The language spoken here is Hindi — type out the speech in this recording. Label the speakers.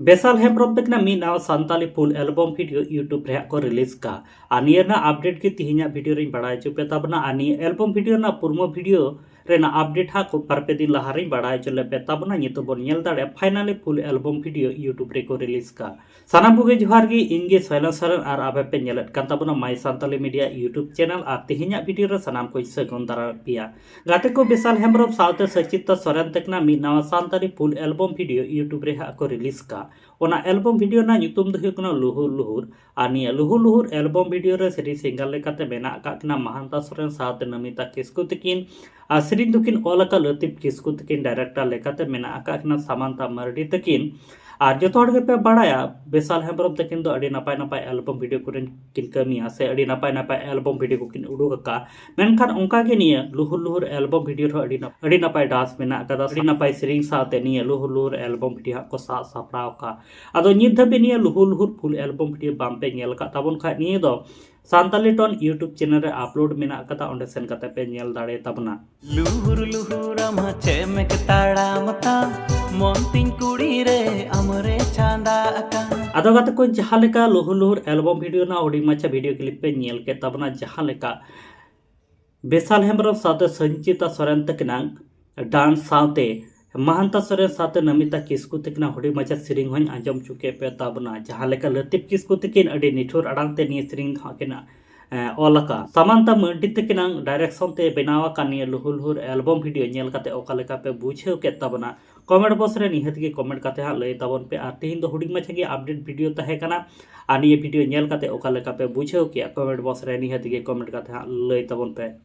Speaker 1: बेसाल हेम्ब्रम तकना मी नाव Santali full album video YouTube रे को रिलीज का आनिया ना अपडेट की तिहिना वीडियो रे बड़ाई चुपे तबना आनी एल्बम वीडियो ना पुरमो वीडियो रेना अपडेट हा को परपे दिन लहारे बड़ाई चले पे तबना नितो बोन नेल दाड़े finally full album video YouTube रे को रिलीज का सानाम बुगे जोहार गी इंगे साइलेंसर आर आबे पे नेलत कान तबना माय सांताली मीडिया यूट्यूब चैनल आर तिहिना वीडियो रे सनाम को सगुन दारा पिया गाते को बेसाल हेम्ब्रम साउते सचिता सोरेन तकना मी नाव Santali full album video YouTube रे हा को रिलीज का ओना एल्बम वीडियो ना ᱧᱩᱛᱩᱢ ᱫᱚ ᱦᱩᱭᱩᱜ ᱠᱟᱱᱟ ᱞᱩᱦᱩᱨ ᱞᱩᱦᱩᱨ ᱟᱨ ᱱᱤᱭᱟᱹ ᱞᱩᱦᱩᱨ ᱞᱩᱦᱩᱨ ᱮᱞᱵᱚᱢ ᱵᱷᱤᱰᱤᱭᱳ ᱨᱮ ᱥᱮᱨᱮᱧ ᱥᱤᱝᱜᱟᱨ ᱞᱮᱠᱟᱛᱮ ᱢᱮᱱᱟᱜ ᱟᱠᱟᱫ ᱠᱤᱱᱟ ᱢᱟᱦᱟᱱᱛᱟ ᱥᱚᱨᱮᱱ ᱥᱟᱶᱛᱮ ᱱᱚᱢᱤᱛᱟ ᱠᱤᱥᱠᱩ ᱛᱟᱹᱠᱤᱱ ᱟᱨ ᱥᱮᱨᱮᱧ ᱫᱚᱠᱤᱱ ᱚᱞ ᱟᱠᱟᱫ ᱞᱟᱹᱛᱤᱯ ᱠᱤᱥᱠᱩ ᱛᱟᱹᱠᱤᱱ ᱰᱟᱭᱨᱮᱠᱴᱚᱨ ᱞᱮᱠᱟᱛᱮ ᱢᱮᱱᱟᱜ ᱟᱠᱟᱫ ᱠᱤᱱᱟ ᱥᱟᱢᱟᱱᱛᱟ ᱢᱟᱨᱰᱤ ᱛᱟᱹᱠᱤᱱ और जो पे बड़ाया बेसाल हेम्ब्रम तकिन नपाय नपाय एल्बम वीडियो को किन कमिया से नपाय नपाय एल्बम वीडियो को किन उड़ूका मेनखान उनका के निये लुहुर लुहुर एल्बम वीडियो नपाय डांस मेना कदा नपाय सेरिंग साथे निये लुहुर लुहुर एल्बम वीडियो को सा सापड़ाव का अदो नित धाबी निये लुहुर लुहुर फुल एल्बम वीडियो बामपे नेल का ताबन खा निये दो सांताली टोन यूट्यूब चैनल रे अपलोड मेना कता ओंडे सेन कते पे नेल दाड़े तबना
Speaker 2: लुहुर लुहुर आमा चेमेक ताड़ा मता मोंतिन कुड़ी रे अमरे चांदा अका
Speaker 1: आदो गाते को जहां लेका लुहुर लुहुर एल्बम वीडियो ना ओडी माचा वीडियो क्लिप पे नेल के तबना जहां लेका बेसाल हेम्ब्रम साथे संचिता सोरेन तकना डांस साथे महंता सोरेन साथे नमिता किस्कु तकना होडी माचा सेरिंग हन आंजम चुके पे तबना जहां लेका लतिप किस्कु तकिन अडी निठुर अड़ांग ते नि सेरिंग हाकेना ओलका सामांता मर्डी तकिना डायरेक्शन ते बनावा कानिया लुहुर लुहुर एल्बम वीडियो नेल काते ओका लेका पे बुझेव के तबना कमेंट बॉक्स रे निहत के कमेंट काते हा लय ताबन पे आ तिहिन दो हुडिंग माछा के अपडेट वीडियो तहे कना आ निये वीडियो नेल काते ओका लेका पे बुझेव के कमेंट बॉक्स रे निहत के कमेंट काते हा लय ताबन पे।